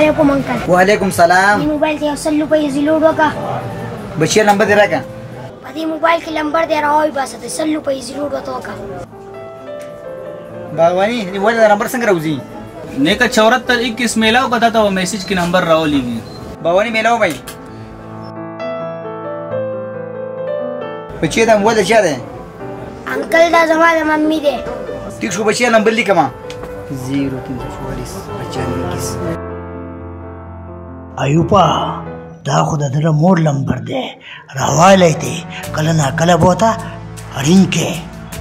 علیکم انکل. وعلیکم سلام. دې موبایل ته 100 روپۍ زیلوډ وکړه. بچیا نمبر دې راکړه. په دې موبایل کې نمبر دې راوي بس ته 100 روپۍ زیلوډ وکړه. बागवानी mobile number संग राउजी नेका 7421 मेलाओ बताता वो मैसेज की नंबर राव लीगी बागवानी मेलाओ भाई बच्चे दा मोबाइल क्या है अंकल दा जमाना मम्मी दे ठीक छो बच्चे नंबर लिख कमा 0344 ایوپا دا خو د در مور نمبر دی راوالی دی کله نا کله بوته اړین کې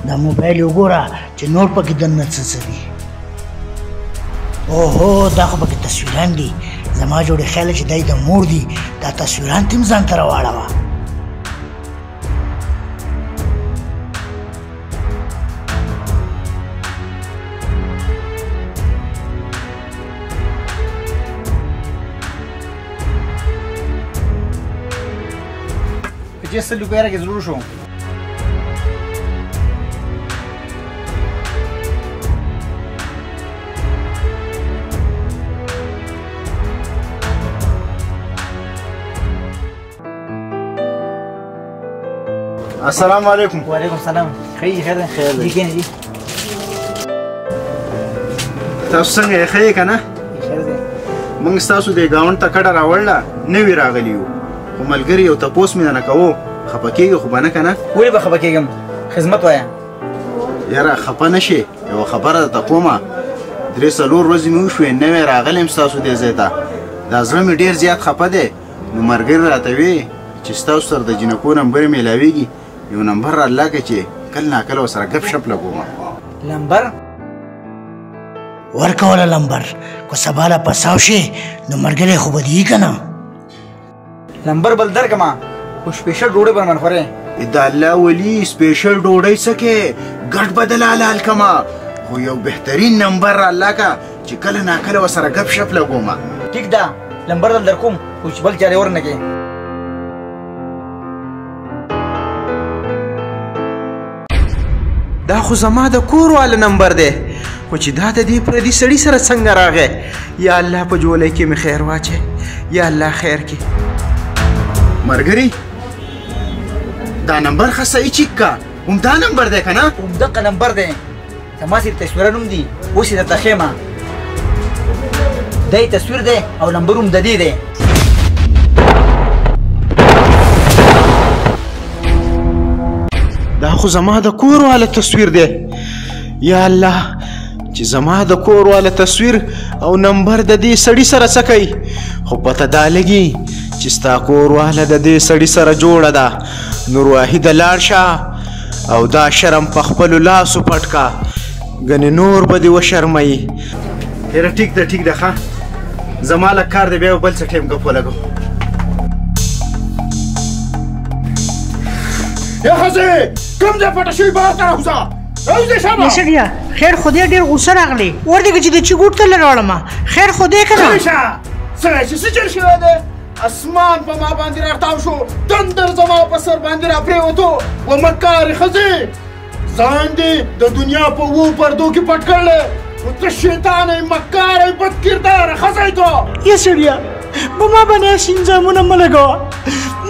دا موبایل وګوره چې نور پکې دننه څه څه دي اوهو دا خو پکې تصویران دي زما جوړې خیال چې دی د مور دي دا تصویران تیم ځان ته راواړوه بچے 100 روپے راکې ضرور شو السلام علیکم. وعلیکم سلام. خیر خیر دی کینې دي تاسو څنګه یې خیر کنه خیر دی موږ تاسو د گاوند ته کډه راوړله نوی راغلی یو خو ملګری یو تپوس مې نه کوو خفه کېږي خو به نه که نه ولې به خفه کېږم خدمت وایه یاره خفه نه شې یوه خبره درته کومه 3-4 ورځې مې وشوې نوی راغلی یم ستاسو دې ځای ته دا زړه مې ډېر زیات خفه دی نو ملګري راته وی چې ستاسو سره د جینکو نمبر میلاویږي یو نمبر راله که چې کله ناکله ورسره ګپ شپ لګوم نمبر ورکوله نمبر که سبا له پساو شي نو ملګری خو به دي که نه نمبر بل درکما خو سپیشل ډوډۍ به من خورې د الله ولی سپیشل ډوډۍ څه کې ګډ بدل حلال کما خو یو بهترین نمبر راله که چې کله ناکله ورسره ګپ شپ لګوم ټیک ده نمبر دل در کوم خو چې بل چارې ورنه کې دا خو زما د کور والا نمبر دی خو چې دا د دې پردي سړي سره څنګه راغی یا الله په جولۍ کې مې خیر واچې یا الله خیر کې ملګري دا نمبر خو صحیح چیک کا همدا نمبر دی که نه همدغه نمبر دی تماسې تصویران هم دي اوس یې درته ښیم دی تصویر دی او نمبر هم د دې دی دا خو زما د کور والا تصویر دی یا الله چې زما د کور والا تصویر او نمبر د دې سړي سره څه کوي خو پته دا لګي چې ستا کور والا د دې سړي سره جوړه ده نور واحده لاړ شه او دا شرم په خپلو لاسو پټ کا ګنې نور به دې وشرموي هیره ټیک ده ټیک ده ښه زما لږ کار دی بیا بل څه ټیم ګپ ولګو یا ښځې کوم ځای پټه شوي بهر ته راوځه راوځې شابه یسړیا خیر خو دې ډېر غوسه راغلی ورته چې د چیګوټ ته لراړم خیر خو دې که نه شه څنګه چې څه چل شوی دی اسمان په ما باندې راتاو شو تندر زما په سر باندې راپرېوتو و مکارې ښځې ځان دې د دنیا په 2 پردو کې پټ کړلی نو ته شیطان یې مکار یې بد کرداره ښځی ته یسړیا په ما باندې سینځامونه مه لګوه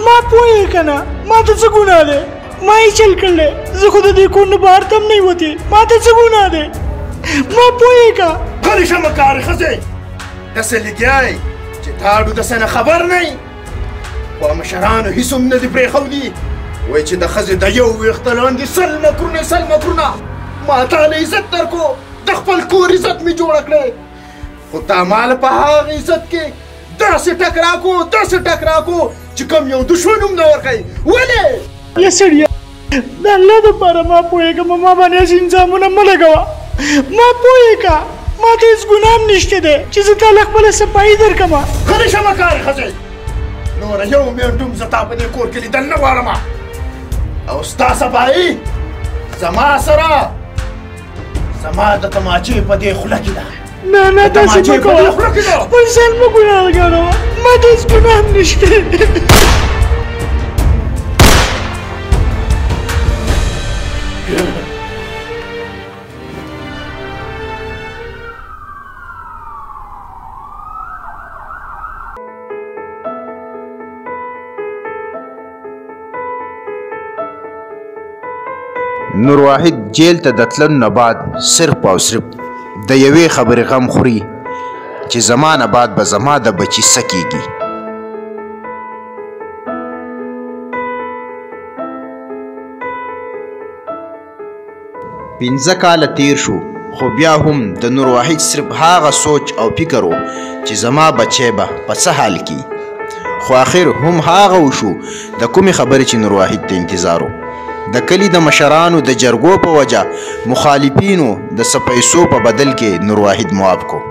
ما پوهې که نه ما ته څه ګناه دی ما یې چل کړلی زه خو د دې کور نه بهر ته هم نه وتې ما ته څه ګناه دی ما پوهې که غلی شه مکارې ښځې داسې لګیا یې چې تاړو داسې نه خبر نه یې خو مشرانو هېڅ هم نه دي پرېښودي وایي چې د ښځې د یو ویښته لاندې 100 مکرونه ما تاله عزت درکو د خپل کور عزت مې جوړه کړې خو تا مال په هغه عزت کې داسې ټک راکو چې کوم یو دشمن هم نه ورکوي ولې یسړیا د الله دپاره ما پوهېږم ما باندې هسې انځامونه مه لګوه ما پوهېږه ما ته هېڅ ګناه هم نشته دی چې زه تا له خپله صفایي درکړمه غلی شه مکارې ښځې نوره یو منټ هم زه تا په دې کور کې لیدل نه غواړم او ستا صفایي زما سره زما د تماچې په دې خوله کې ده نه داسې مه کوه خپل ځان مه ګناهګاروه ما ته هېڅ ګناه هم نشته نور واحد جیل ته د تللو نه بعد صرف او صرف د یوې خبرې غم خوري چې زما نه بعد به زما د بچي څه کېږي. پنځه کاله تیر شو خو بیا هم د نور واحد صرف هغه سوچ او فکر و چې زما بچی به په څه حال کې. خو آخر هم هغه وشو د کومې خبرې چې نور واحد ته انتظار و. د کلي د مشرانو د جرګو په وجه مخالفینو د څه پیسو په بدل کې نور واحد معاف کو.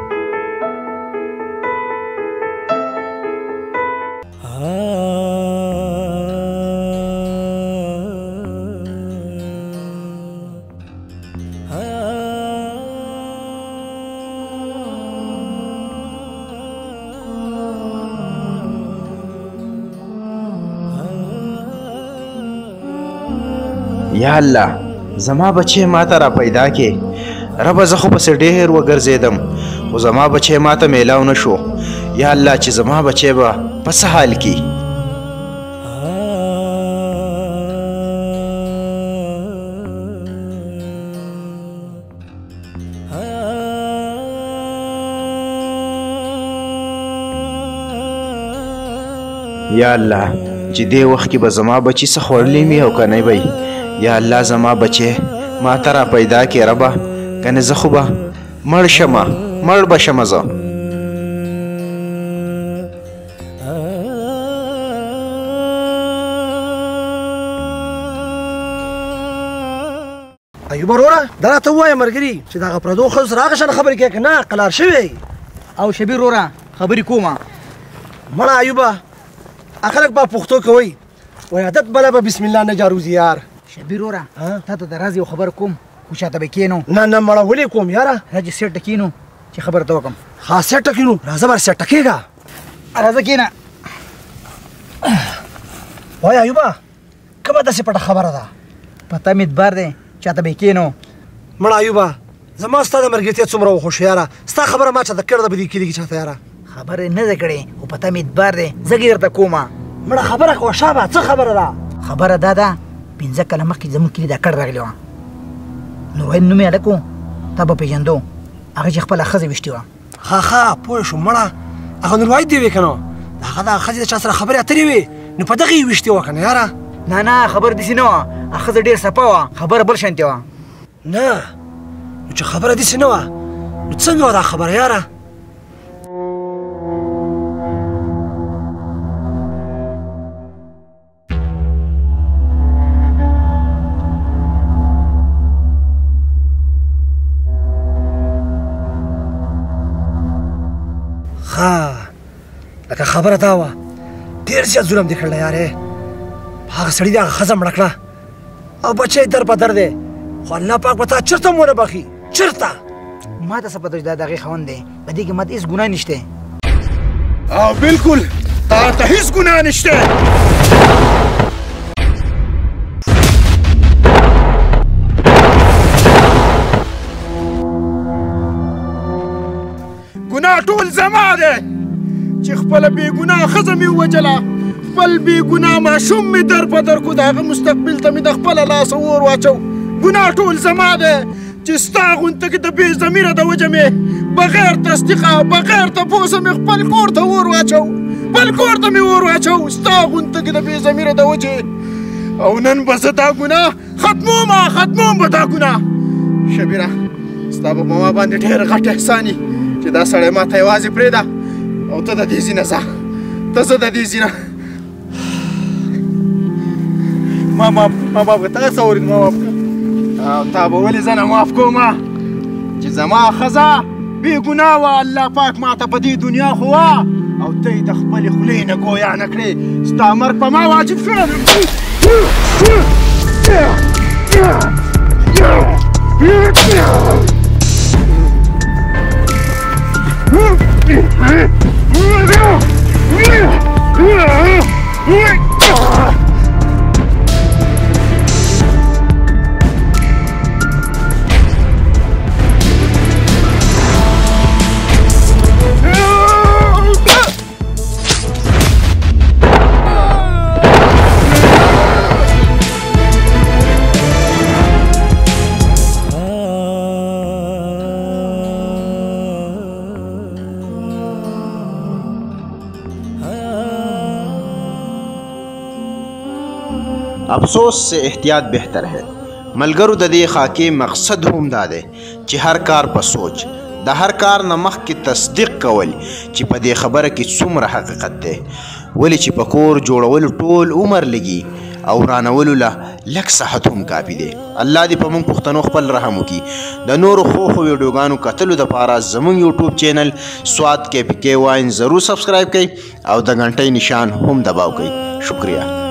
یا الله زما بچی ما ته را پیدا کې. ربه زه خو پسې ډېر وګرځېدم خو زما بچی ما ته میلاو نه شو. یا الله چې زما بچی به په څه حال کې. یا الله چې دې وخت کې به زما بچی څه خوړلی مې او که نه وی. یا الله زما بچی ما ته را پیدا کې ربه کنه زه خو به مړ شمه مړ به شمه زه. ایوب وروره دا راته ووایه ملګري چې دغه پردو ښځو سره هغه شان خبرې کوې که نه قلار شوی. او شبیر وروره خبرې کومه. مړه ایوبه خلک به پښتو کوي وایي عادت بله به بسم الله نه جاروزي یار. شبیر وروره تا ته د راز یو خبر کوم خو شاته به کښېنو. نه نه مړه ولې کوم یاره. راځه سیټ کښېنو چې خبره ته وکړم. ها سیټه کښېنو راځه بر سیټه کېږه. راځه کښېنه. وایه ایوبه کومه داسې پټه خبره ده. پته مې اتبار دی چاته به کښېنو. مړه ایوبه زما ستا د ملګرتیا څومره وخوښه یاره. ستا خبره ما چاته کړې ده په دې کلي کې چاته یاره. خبرې نه ده کړې خو پته مې اتبار دی زه درته کومه. مړه خبره کوه شابه څه خبره ده. خبره دا ده 15 کاله مخکې زموږ کلي دا کډ راغلی وه. نور واحد نومې هلک و تا به پېژندو. هغه چې خپله ښځه ویشتې وه. ښه پوه شوم مړه هغه نور واحد دې وې که نو د هغه دغه ښځې د چا سره خبرې اترې وې نو په دغې یې ویشتې وه که نه یاره. نه خبره داسې نه وه. هغه ښځه ډېر صفا وه خبره بل شانتې وه. نه نو چې خبره داسې نه وه نو څنګه وه دا خبره یاره. لکه خبره دا وه ډېر زیات ظلم دې کړلی یارې. هغه سړي دې هغه ښځه مړه کړه او بچی در په در دی خو الله پاک به تا چېرته هم ونه بخي چېرته. ما ته څه پته چې دا د هغې خاوند دی په دې کې ما ته هېڅ ګناه نشته. او بالکل تا ته هېڅ ګناه نشته. ګناه ټول زما دی چې خپله بېګناه ښځه مې ووجله خپل بېګناه ماشوم مې در په در کو د هغه مستقبل ته مې د خپله لاسه اور واچو. ګناه ټول زما دی چې ستا غونته کې د بې ضمیره د وجه مې بغیر تصدیقه او بغیر تپوسه مې خپل کور ته اور واچو. خپل کور ته مې اور واچو ستا غونته کې د بې ضمیره د وجې. او نن به زه دا ګناه ختموم به دا ګناه. شبیره ستا به په ما باندې ډېر غټ احسان وي چې دا سړی ما ته یوازې پرېږده او ته د دې ځینه ځه. ته زه د دې ځینه ما معاف که تا څه ورید ما معاف که او تا به ولې زه نه معاف کومه چې زما ښځه بېګناه وه. الله پاک ما ته په دې دنیا خو وه او ته یې د خپلې خولې نه ګویا نه کړې. ستا مرګ په ما واجب شو. افسوس سے احتیاط بہتر ہے. ملګرو د دې خاکې مقصد هم دا دی چې هر کار په سوچ د هر کار نه مخکې تصدیق کول چې په دې خبره کې څومره حقیقت دی. ولې چې په کور جوړولو ټول عمر لګي او ورانولو له لږ صحت هم کافي دی. الله دې په موږ پښتنو خپل رحم وکړي. د نورو ښو ویډیوګانو کتلو دپاره زموږ یوټیوب چینل سواد KPK واین ضرور سبسکرایب کړئ او د غنټۍ نشان هم دباو کړئ. شکریہ.